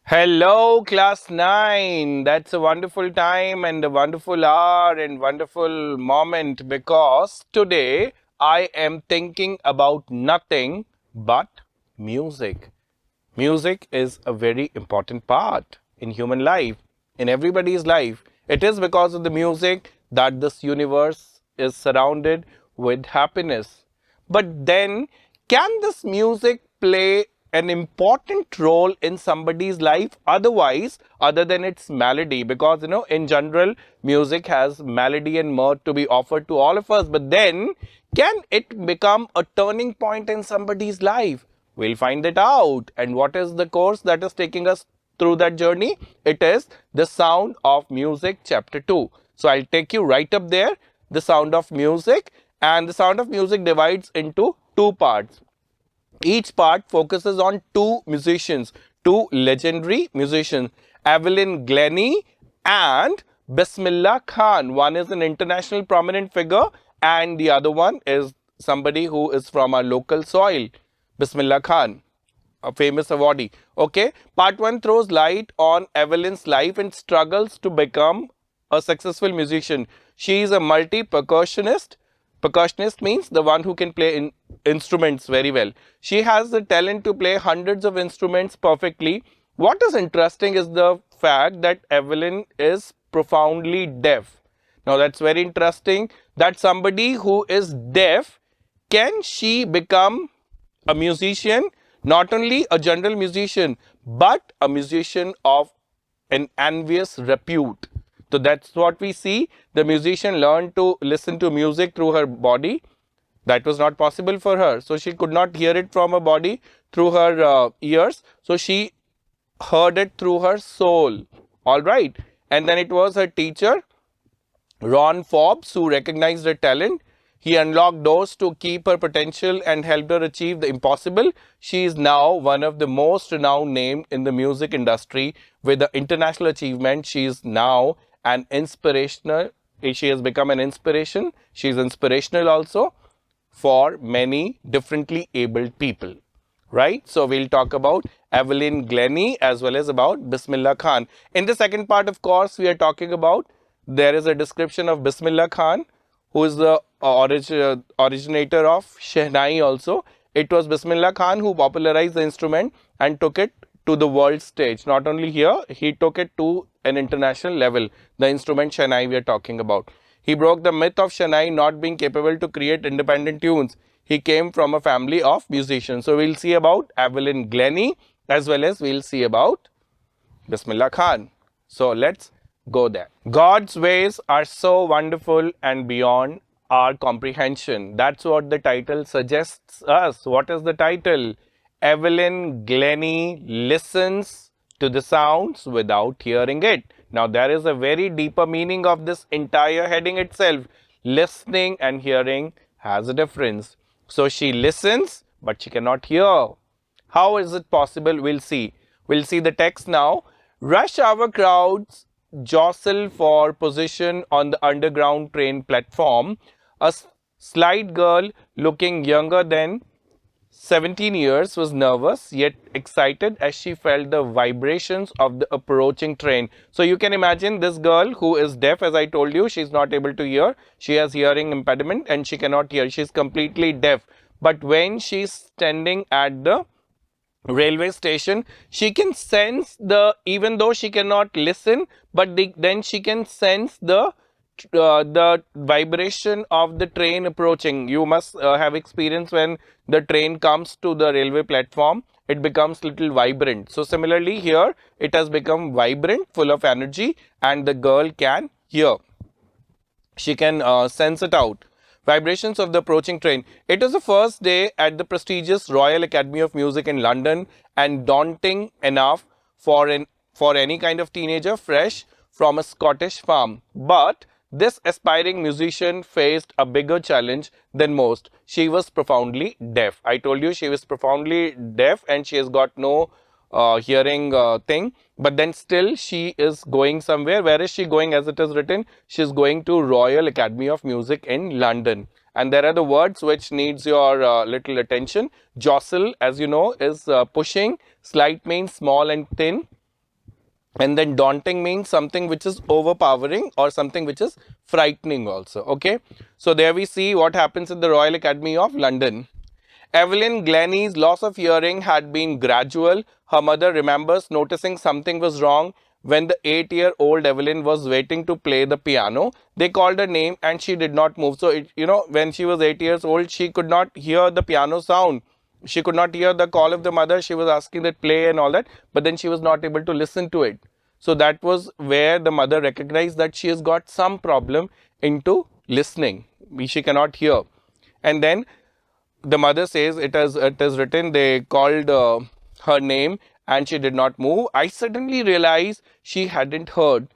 Hello, Class 9. That's a wonderful time and a wonderful hour and wonderful moment because today I am thinking about nothing but music. Music is a very important part in human life, in everybody's life. It is because of the music that this universe is surrounded with happiness. But then, can this music play an important role in somebody's life otherwise, other than its melody? Because, in general, music has melody and mirth to be offered to all of us. But then, can it become a turning point in somebody's life? We'll find it out. And what is the course that is taking us through that journey? It is The Sound of Music, Chapter 2. So I'll take you right up there, The Sound of Music. And The Sound of Music divides into two parts. Each part focuses on two musicians, two legendary musicians, Evelyn Glennie and Bismillah Khan. One is an international prominent figure, and the other one is somebody who is from our local soil, Bismillah Khan, a famous awardee. Okay, part 1 throws light on Evelyn's life and struggles to become a successful musician. She is a multi percussionist. Percussionist means the one who can play instruments very well. She has the talent to play hundreds of instruments perfectly. What is interesting is the fact that Evelyn is profoundly deaf. Now that's very interesting that somebody who is deaf, can she become a musician, not only a general musician, but a musician of an envious repute. So that's what we see. The musician learned to listen to music through her body. That was not possible for her. So she could not hear it from her body through her ears. So she heard it through her soul. All right. And then it was her teacher, Ron Forbes, who recognized her talent. He unlocked doors to keep her potential and helped her achieve the impossible. She is now one of the most renowned names in the music industry with the international achievement. She is now an inspirational, she has become an inspiration. She is inspirational also for many differently abled people. Right? So we'll talk about Evelyn Glennie as well as about Bismillah Khan. In the second part, of course, we are talking about, there is a description of Bismillah Khan, who is the originator of Shehnai also. It was Bismillah Khan who popularized the instrument and took it to the world stage. Not only here, he took it to an international level. The instrument Shehnai we are talking about. He broke the myth of Shehnai not being capable to create independent tunes. He came from a family of musicians. So we'll see about Evelyn Glennie as well as we'll see about Bismillah Khan. So let's go there. God's ways are so wonderful and beyond our comprehension. That's what the title suggests us. What is the title? Evelyn Glennie listens to the sounds without hearing it. Now there is a very deeper meaning of this entire heading itself. Listening and hearing has a difference. So she listens, but she cannot hear. How is it possible? We'll see. We'll see the text now. Rush hour crowds jostle for position on the underground train platform. A slight girl looking younger than 17 years was nervous yet excited as she felt the vibrations of the approaching train. So you can imagine this girl who is deaf, as I told you, she's not able to hear. She has hearing impediment and she cannot hear. She's completely deaf. But when she's standing at the railway station, she can sense the, even though she cannot listen, but then she can sense the vibration of the train approaching. You must have experience when the train comes to the railway platform, it becomes little vibrant. So similarly here, it has become vibrant, full of energy, and the girl can hear. She can sense it out. Vibrations of the approaching train. It was the first day at the prestigious Royal Academy of Music in London, and daunting enough for any kind of teenager fresh from a Scottish farm. But this aspiring musician faced a bigger challenge than most. She was profoundly deaf. I told you she was profoundly deaf and she has got no hearing thing, but then still she is going somewhere. Where is she going? As it is written, she is going to Royal Academy of Music in London. And there are the words which needs your little attention. Jostle, as you know, is pushing. Slight means small and thin. And then daunting means something which is overpowering or something which is frightening also. Okay. So there we see what happens in the Royal Academy of London. Evelyn Glennie's loss of hearing had been gradual. Her mother remembers noticing something was wrong when the 8-year-old Evelyn was waiting to play the piano. They called her name and she did not move. So, when she was 8 years old, she could not hear the piano sound. She could not hear the call of the mother. She was asking that play and all that, but then she was not able to listen to it. So that was where the mother recognized that she has got some problem into listening. She cannot hear. And then the mother says it is written they called her name and she did not move. I suddenly realized she hadn't heard,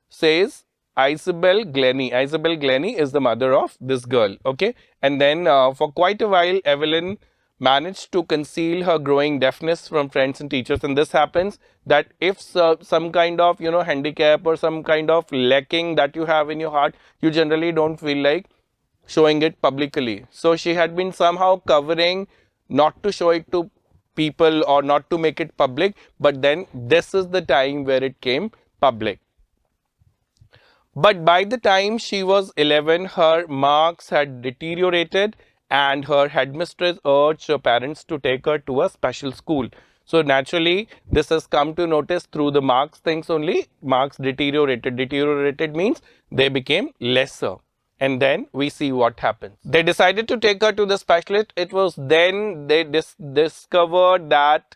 says Isabel Glennie is the mother of this girl. Okay. And then for quite a while Evelyn managed to conceal her growing deafness from friends and teachers. And this happens that if some kind of handicap or some kind of lacking that you have in your heart, you generally don't feel like showing it publicly. So she had been somehow covering not to show it to people or not to make it public, but then this is the time where it came public. But by the time she was 11, her marks had deteriorated and her headmistress urged her parents to take her to a special school. So naturally, this has come to notice through the marks things only. Marks deteriorated. Deteriorated means they became lesser. And then we see what happens. They decided to take her to the specialist. It was then they discovered that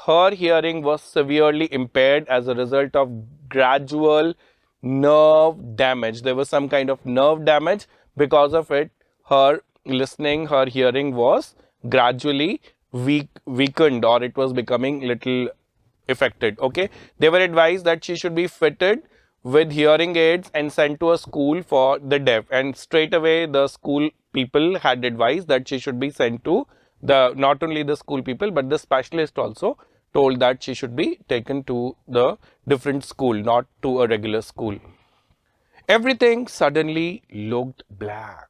her hearing was severely impaired as a result of gradual nerve damage. There was some kind of nerve damage. Because of it, her listening, her hearing was gradually weakened, or it was becoming little affected. Okay. They were advised that she should be fitted with hearing aids and sent to a school for the deaf. And straight away, the school people had advised that she should be sent to not only the school people, but the specialist also told that she should be taken to the different school, not to a regular school. Everything suddenly looked black,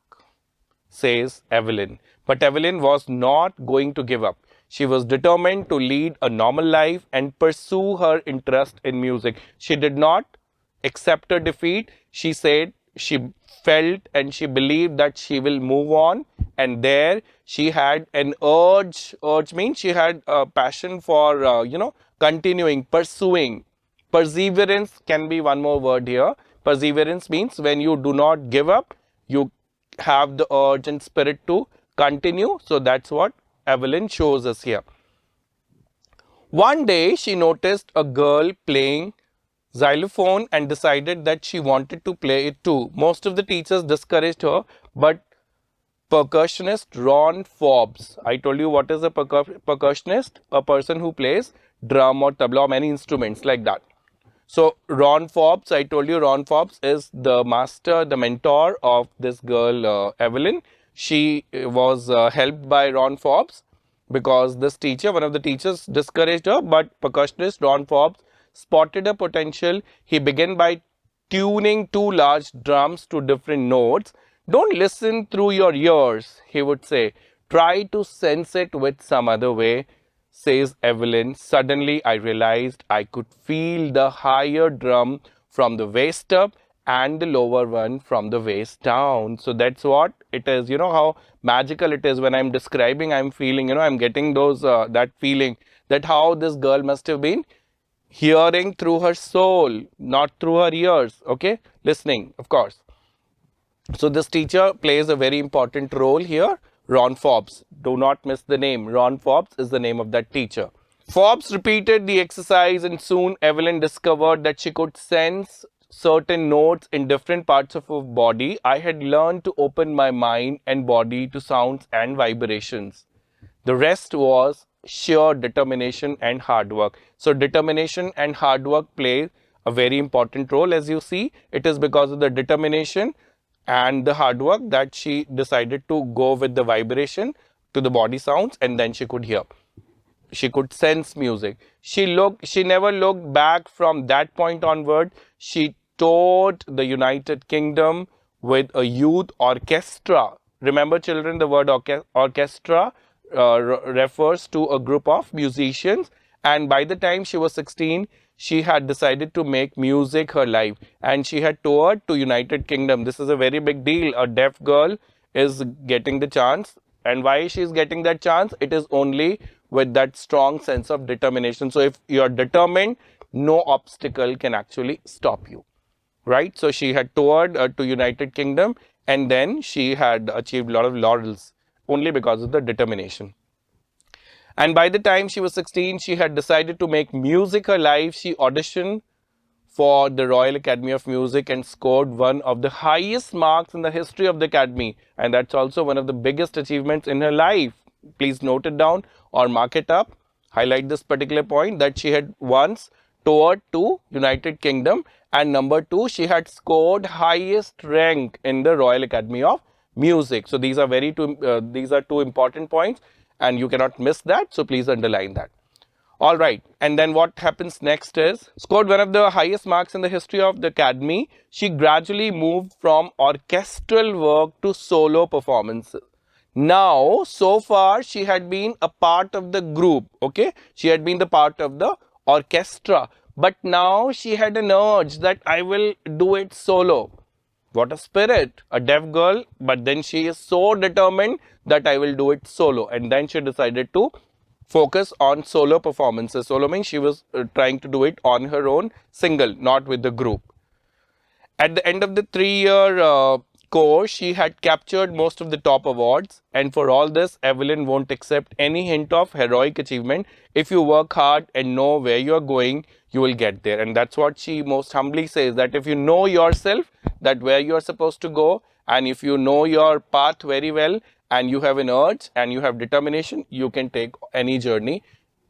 says Evelyn. But Evelyn was not going to give up. She was determined to lead a normal life and pursue her interest in music. She did not accept her defeat. She said she felt and she believed that she will move on. And there she had an urge. Urge means she had a passion for, continuing, pursuing. Perseverance can be one more word here. Perseverance means when you do not give up, you have the urge and spirit to continue. So that's what Evelyn shows us here. One day she noticed a girl playing xylophone and decided that she wanted to play it too. Most of the teachers discouraged her, but percussionist Ron Forbes. I told you what is a percussionist? A person who plays drum or tabla or many instruments like that. So Ron Forbes, I told you Ron Forbes is the master, the mentor of this girl Evelyn. She was helped by Ron Forbes because this teacher, one of the teachers discouraged her, but percussionist Ron Forbes spotted a potential. He began by tuning two large drums to different notes. Don't listen through your ears, he would say. Try to sense it with some other way, says Evelyn. Suddenly I realized I could feel the higher drum from the waist up and the lower one from the waist down. So that's what it is. You know how magical it is when I'm describing, I'm feeling, I'm getting those, that feeling that how this girl must have been hearing through her soul, not through her ears. Okay, listening, of course. So this teacher plays a very important role here. Ron Forbes. Do not miss the name. Ron Forbes is the name of that teacher. Forbes repeated the exercise and soon Evelyn discovered that she could sense certain notes in different parts of her body. I had learned to open my mind and body to sounds and vibrations. The rest was sheer determination and hard work. So determination and hard work play a very important role. As you see, it is because of the determination and the hard work that she decided to go with the vibration to the body sounds, and then she could hear. She could sense music. She never looked back from that point onward. She toured the United Kingdom with a youth orchestra. Remember, children, the word orchestra refers to a group of musicians, And by the time she was 16, she had decided to make music her life, and she had toured to United Kingdom. This is a very big deal. A deaf girl is getting the chance, and why she is getting that chance? It is only with that strong sense of determination. So if you are determined, no obstacle can actually stop you, right? So she had toured to United Kingdom, and then she had achieved a lot of laurels only because of the determination. And by the time she was 16, she had decided to make music her life. She auditioned for the Royal Academy of Music and scored one of the highest marks in the history of the Academy. And that's also one of the biggest achievements in her life. Please note it down or mark it up. Highlight this particular point, that she had once toured to United Kingdom, and number two, she had scored highest rank in the Royal Academy of Music. So these are these are two important points, and you cannot miss that. So please underline that. All right, and then what happens next is, scored one of the highest marks in the history of the Academy. She gradually moved from orchestral work to solo performances. Now, so far, she had been a part of the group, okay? She had been the part of the orchestra, but now she had an urge that I will do it solo. What a spirit, a deaf girl, but then she is so determined that I will do it solo. And then she decided to focus on solo performances. Solo means she was trying to do it on her own, single, not with the group. At the end of the 3-year course, she had captured most of the top awards. And for all this, Evelyn won't accept any hint of heroic achievement. If you work hard and know where you are going, you will get there. And that's what she most humbly says, that if you know yourself, that where you are supposed to go, and if you know your path very well, and you have an urge and you have determination, you can take any journey.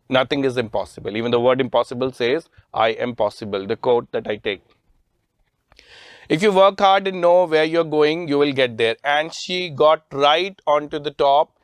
Nothing is impossible. Even the word impossible says, I am possible, the quote that I take. If you work hard and know where you're going, you will get there. And she got right onto the top,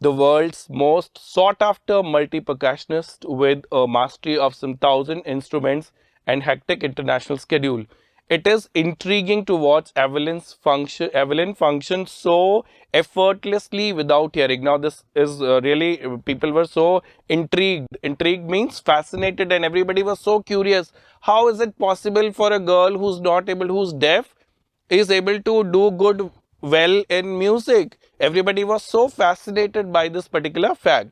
the world's most sought after multi-percussionist with a mastery of some 1,000 instruments and hectic international schedule. It is intriguing to watch Evelyn function so effortlessly without hearing. Now, this is really, people were so intrigued. Intrigued means fascinated, and everybody was so curious. How is it possible for a girl who's not able, who's deaf, is able to do good well in music? Everybody was so fascinated by this particular fact.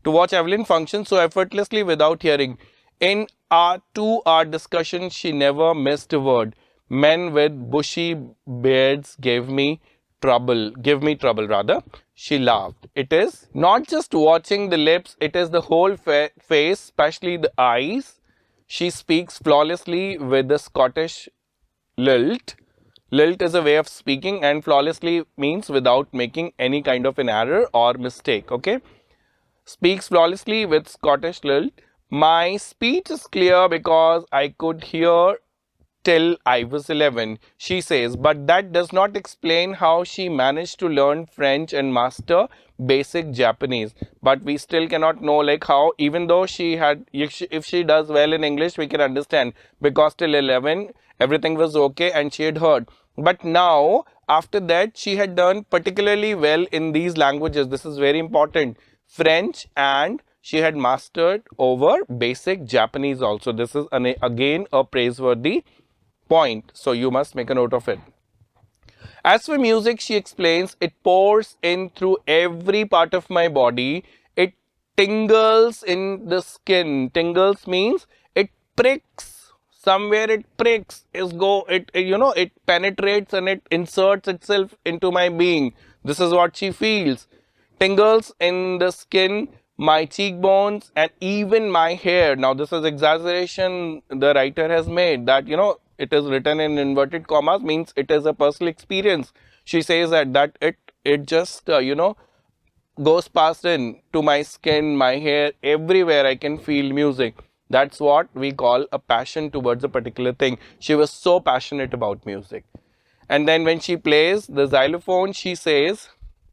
To watch Evelyn function so effortlessly without hearing. In our 2-hour discussion, she never missed a word. Men with bushy beards give me trouble rather. She laughed. It is not just watching the lips, it is the whole face, especially the eyes. She speaks flawlessly with the Scottish lilt. Lilt is a way of speaking, and flawlessly means without making any kind of an error or mistake, okay? Speaks flawlessly with Scottish lilt. My speech is clear because I could hear till I was 11, she says, but that does not explain how she managed to learn French and master basic Japanese. But we still cannot know, like, how, even though she had, if she does well in English, we can understand, because till 11 everything was okay and she had heard. But now, after that, she had done particularly well in these languages. This is very important. French, and she had mastered over basic Japanese also. This is again a praiseworthy point. So you must make a note of it. As for music, she explains, it pours in through every part of my body. It tingles in the skin. Tingles means it pricks. Somewhere it pricks. It penetrates and it inserts itself into my being. This is what she feels. Tingles in the skin, my cheekbones, and even my hair. Now, this is exaggeration the writer has made, that, it is written in inverted commas, means it is a personal experience. She says that it just, goes past in to my skin, my hair, everywhere I can feel music. That's what we call a passion towards a particular thing. She was so passionate about music. And then when she plays the xylophone, she says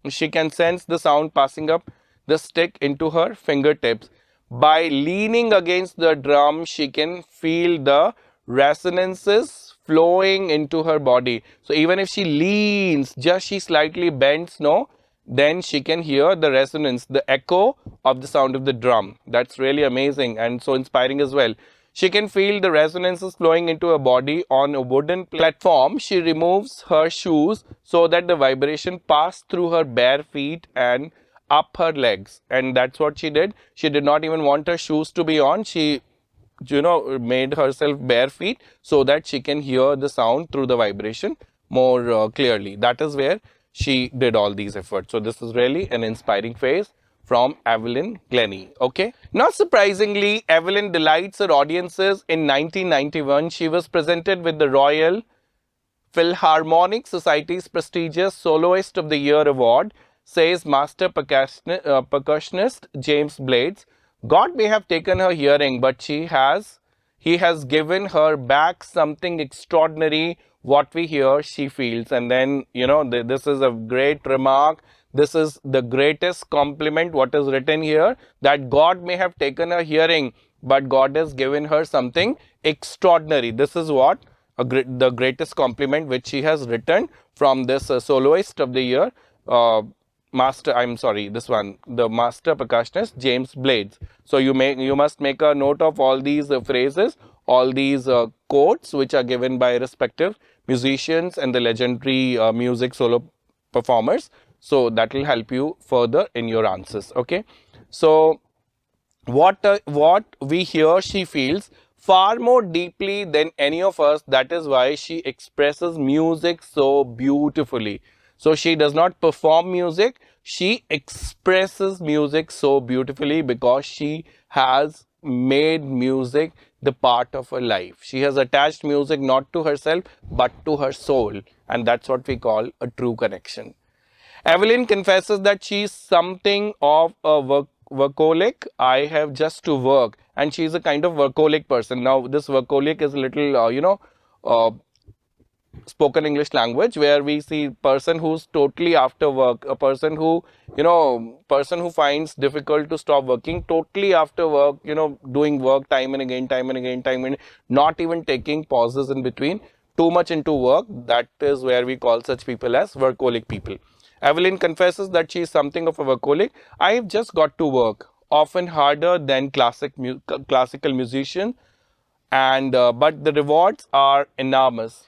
she can sense the sound passing up the stick into her fingertips. By leaning against the drum, she can feel the resonances flowing into her body. So even if she leans, just she slightly bends, no, then she can hear the resonance, the echo of the sound of the drum. That's really amazing and so inspiring as well. She can feel the resonances flowing into her body on a wooden platform. She removes her shoes so that the vibration pass through her bare feet and up her legs. And that's what she did. She did not even want her shoes to be on. She made herself bare feet so that she can hear the sound through the vibration more clearly. That is where she did all these efforts. So this is really an inspiring phase from Evelyn Glennie. Okay. Not surprisingly, Evelyn delights her audiences. In 1991, she was presented with the Royal Philharmonic Society's prestigious Soloist of the Year award, says master percussionist James Blades. God may have taken her hearing, but he has given her back something extraordinary. What we hear, she feels. And then, this is a great remark. This is the greatest compliment, what is written here, that God may have taken her hearing, but God has given her something extraordinary. This is what the greatest compliment which she has written from this soloist of the year, this one, the master percussionist James Blades. So you must make a note of all these phrases, all these quotes which are given by respective musicians and the legendary music solo performers. So that will help you further in your answers. Okay. So what we hear, she feels far more deeply than any of us. That is why she expresses music so beautifully. So she does not perform music, she expresses music so beautifully because she has made music the part of her life. She has attached music not to herself but to her soul, and that's what we call a true connection. Evelyn confesses that she is something of a workaholic. I have just to work, and she is a kind of workaholic person. Now, this workaholic is a little, uh, spoken English language where we see person who's totally after work, a person who, person who finds difficult to stop working totally after work, doing work time and again, time and again, time and not even taking pauses in between, too much into work. That is where we call such people as workaholic people. Evelyn confesses that she is something of a workaholic. I have just got to work, often harder than classical musician, and but the rewards are enormous.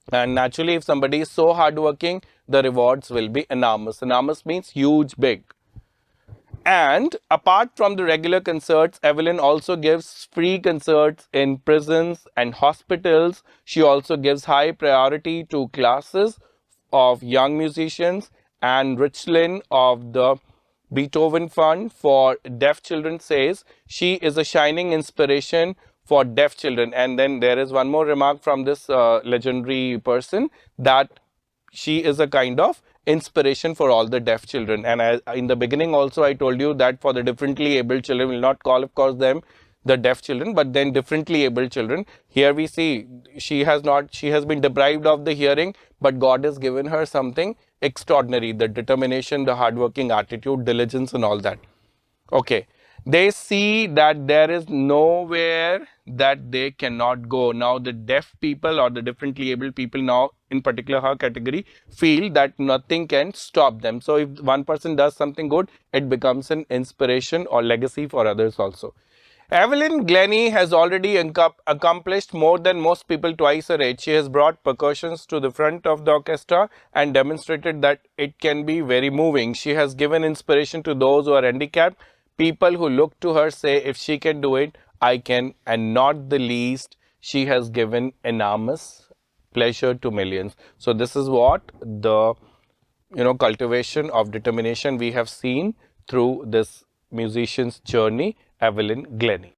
And naturally, if somebody is so hardworking, the rewards will be enormous. Enormous means huge, big. And apart from the regular concerts, Evelyn also gives free concerts in prisons and hospitals. She also gives high priority to classes of young musicians, and Richlin of the Beethoven Fund for Deaf Children says she is a shining inspiration for deaf children. And then there is one more remark from this legendary person, that she is a kind of inspiration for all the deaf children. And in the beginning also I told you that for the differently abled children, will not call of course them the deaf children, but then differently abled children. Here we see she has been deprived of the hearing, but God has given her something extraordinary, the determination, the hardworking attitude, diligence and all that. Okay. They see that there is nowhere that they cannot go. Now, the deaf people or the differently able people, now in particular her category, feel that nothing can stop them. So, if one person does something good, it becomes an inspiration or legacy for others also. Evelyn Glennie has already accomplished more than most people twice her age. She has brought percussions to the front of the orchestra and demonstrated that it can be very moving. She has given inspiration to those who are handicapped. People who look to her say, if she can do it, I can. And not the least, she has given enormous pleasure to millions. So this is what the cultivation of determination we have seen through this musician's journey, Evelyn Glennie.